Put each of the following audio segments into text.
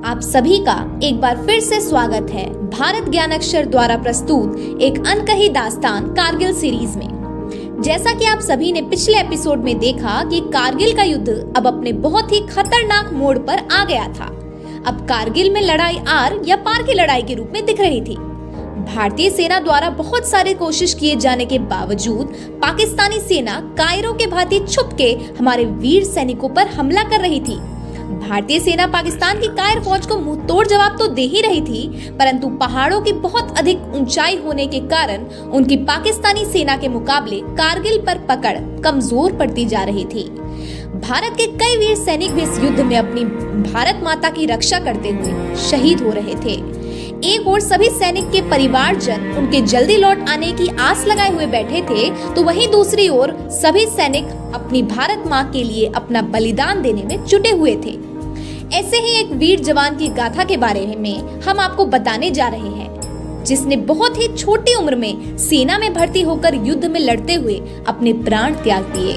आप सभी का एक बार फिर से स्वागत है भारत ज्ञान अक्षर द्वारा प्रस्तुत एक अनकही दास्तान कारगिल सीरीज में। जैसा कि आप सभी ने पिछले एपिसोड में देखा कि कारगिल का युद्ध अब अपने बहुत ही खतरनाक मोड़ पर आ गया था। अब कारगिल में लड़ाई आर या पार की लड़ाई के रूप में दिख रही थी। भारतीय सेना द्वारा बहुत सारे कोशिश किए जाने के बावजूद पाकिस्तानी सेना कायरो के भांति छुप के हमारे वीर सैनिकों पर हमला कर रही थी। भारतीय सेना पाकिस्तान की कायर फौज को मुंह तोड़ जवाब तो दे ही रही थी, परंतु पहाड़ों की बहुत अधिक ऊंचाई होने के कारण उनकी पाकिस्तानी सेना के मुकाबले कारगिल पर पकड़ कमजोर पड़ती जा रही थी। भारत के कई वीर सैनिक भी इस युद्ध में अपनी भारत माता की रक्षा करते हुए शहीद हो रहे थे। एक ओर सभी सैनिक के परिवारजन उनके जल्दी लौट आने की आस लगाए हुए बैठे थे, तो वहीं दूसरी ओर सभी सैनिक अपनी भारत माँ के लिए अपना बलिदान देने में जुटे हुए थे। ऐसे ही एक वीर जवान की गाथा के बारे में हम आपको बताने जा रहे हैं, जिसने बहुत ही छोटी उम्र में सेना में भर्ती होकर युद्ध में लड़ते हुए अपने प्राण त्याग दिए।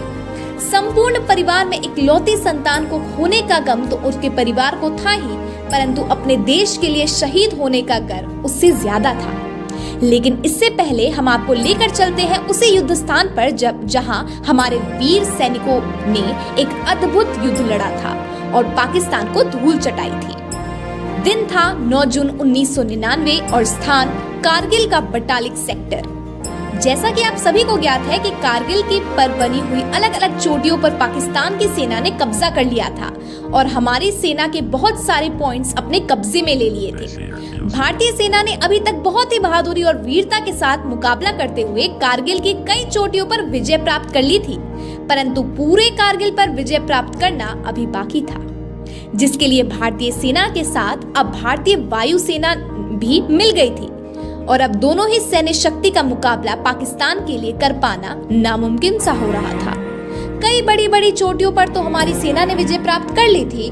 संपूर्ण परिवार में इकलौती संतान को खोने का गम तो उसके परिवार को था ही, परंतु अपने देश के लिए शहीद होने का गर्व उससे ज्यादा था। लेकिन इससे पहले हम आपको लेकर चलते हैं उसी युद्ध स्थान पर जहां हमारे वीर सैनिकों ने एक अद्भुत युद्ध लड़ा था और पाकिस्तान को धूल चटाई थी। दिन था 9 जून 1999 और स्थान कारगिल का बटालिक सेक्टर। जैसा कि आप सभी को ज्ञात है कि कारगिल की पर बनी हुई अलग अलग चोटियों पर पाकिस्तान की सेना ने कब्जा कर लिया था और हमारी सेना के बहुत सारे पॉइंट्स अपने कब्जे में ले लिए थे। भारतीय सेना ने अभी तक बहुत ही बहादुरी और वीरता के साथ मुकाबला करते हुए कारगिल की कई चोटियों पर विजय प्राप्त कर ली थी, परंतु पूरे कारगिल पर विजय प्राप्त करना अभी बाकी था, जिसके लिए भारतीय सेना के साथ अब भारतीय वायुसेना भी मिल गई थी और अब दोनों ही सैन्य शक्ति का मुकाबला पाकिस्तान के लिए कर पाना नामुमकिन सा हो रहा था। कई बड़ी बड़ी चोटियों पर तो हमारी सेना ने विजय प्राप्त कर ली थी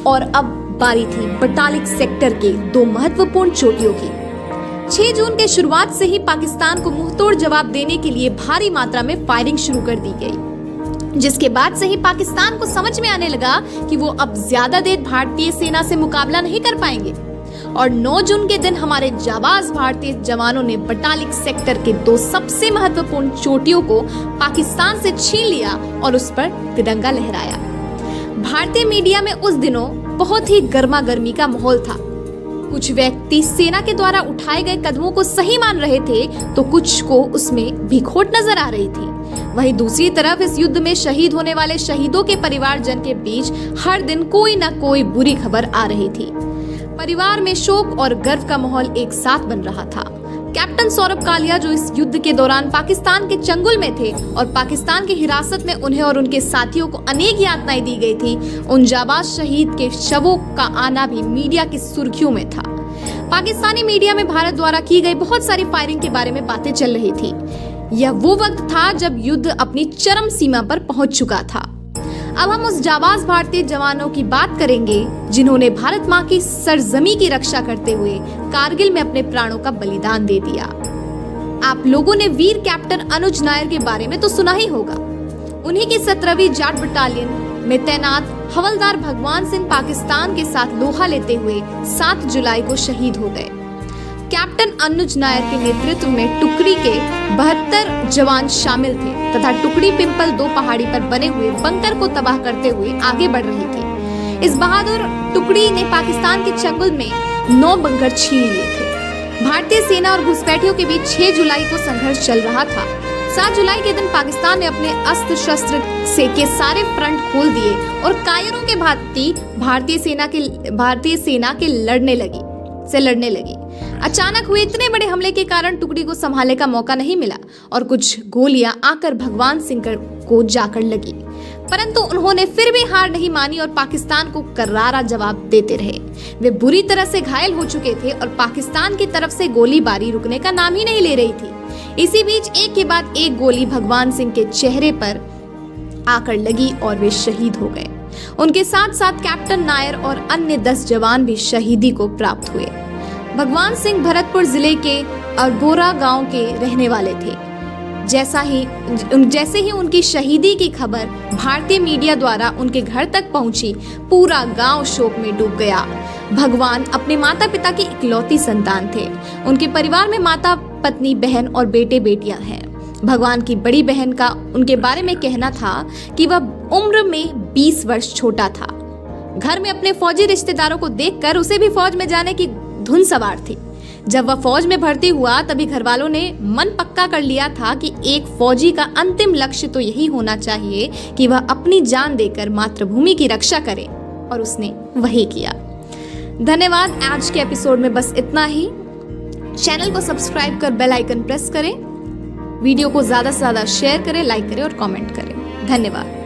और अब बारी थी बटालिक सेक्टर के 2 महत्वपूर्ण चोटियों की। 6 जून के शुरुआत से ही पाकिस्तान को मुंहतोड़ जवाब देने के लिए भारी मात्रा में फायरिंग शुरू कर दी गई, जिसके बाद से ही पाकिस्तान को समझ में आने लगा कि वो अब ज्यादा देर भारतीय सेना से मुकाबला नहीं कर पाएंगे और 9 जून के दिन हमारे जाबाज भारतीय जवानों ने बटालिक सेक्टर के 2 सबसे महत्वपूर्ण चोटियों को पाकिस्तान से छीन लिया और उस पर तिरंगा लहराया। भारतीय मीडिया में उस दिनों बहुत ही गर्मा गर्मी का माहौल था। कुछ व्यक्ति सेना के द्वारा उठाए गए कदमों को सही मान रहे थे, तो कुछ को उसमें भी खोट नजर आ रही थी। वहीं दूसरी तरफ इस युद्ध में शहीद होने वाले शहीदों के परिवारजन के बीच हर दिन कोई न कोई बुरी खबर आ रही थी। परिवार में शोक और गर्व का माहौल एक साथ बन रहा था। कैप्टन सौरभ कालिया, जो इस युद्ध के दौरान पाकिस्तान के चंगुल में थे और पाकिस्तान की हिरासत में उन्हें और उनके साथियों को अनेक यातनाएं दी गई थी, उन जाबाज शहीद के शवों का आना भी मीडिया की सुर्खियों में था। पाकिस्तानी मीडिया में भारत द्वारा की गई बहुत सारी फायरिंग के बारे में बातें चल रही थी। यह वो वक्त था जब युद्ध अपनी चरम सीमा पर पहुंच चुका था। अब हम उस जाबाज भारतीय जवानों की बात करेंगे जिन्होंने भारत माँ की सरजमी की रक्षा करते हुए कारगिल में अपने प्राणों का बलिदान दे दिया। आप लोगों ने वीर कैप्टन अनुज नायर के बारे में तो सुना ही होगा। उन्हीं की 17वीं जाट बटालियन में तैनात हवलदार भगवान सिंह पाकिस्तान के साथ लोहा लेते हुए 7 जुलाई को शहीद हो गए। कैप्टन अनुज नायर के नेतृत्व में टुकड़ी के 72 जवान शामिल थे तथा टुकड़ी पिंपल 2 पहाड़ी पर बने हुए बंकर को तबाह करते हुए आगे बढ़ रही थी। इस बहादुर टुकड़ी ने पाकिस्तान के चंगुल में 9 बंकर छीन लिए थे। भारतीय सेना और घुसपैठियों के बीच 6 जुलाई को संघर्ष चल रहा था। 7 जुलाई के दिन पाकिस्तान ने अपने अस्त्र शस्त्र से के सारे फ्रंट खोल दिए और कायरों के भांति भारतीय सेना के लड़ने लगी। अचानक हुए इतने बड़े हमले के कारण टुकड़ी को संभालने का मौका नहीं मिला और कुछ गोलियां आकर भगवान सिंह को जाकर लगी, परंतु उन्होंने फिर भी हार नहीं मानी और पाकिस्तान को करारा जवाब देते रहे। वे बुरी तरह से घायल हो चुके थे और पाकिस्तान की तरफ से गोलीबारी रुकने का नाम ही नहीं ले रही थी। इसी बीच एक के बाद एक गोली भगवान सिंह के चेहरे पर आकर लगी और वे शहीद हो गए। उनके साथ साथ कैप्टन नायर और अन्य 10 जवान भी शहीदी को प्राप्त हुए। भगवान सिंह भरतपुर जिले के अरबोरा गांव के रहने वाले थे। जैसे ही उनकी शहीदी की खबर भारतीय मीडिया द्वारा उनके घर तक पहुंची, पूरा गांव शोक में डूब गया। भगवान अपने माता पिता की इकलौती संतान थे। उनके परिवार में माता, पत्नी, बहन और बेटे बेटियां हैं। भगवान की बड़ी बहन का उनके बारे में कहना था कि वह उम्र में 20 वर्ष छोटा था। घर में अपने फौजी रिश्तेदारों को देखकर उसे भी फौज में जाने की धुन सवार थी। जब वह फौज में भर्ती हुआ तभी घर वालों ने मन पक्का कर लिया था कि एक फौजी का अंतिम लक्ष्य तो यही होना चाहिए कि वह अपनी जान देकर मातृभूमि की रक्षा करे, और उसने वही किया। धन्यवाद। आज के एपिसोड में बस इतना ही। चैनल को सब्सक्राइब कर बेल आइकन प्रेस करें। वीडियो को ज्यादा से ज्यादा शेयर करें, लाइक करें और कमेंट करें। धन्यवाद।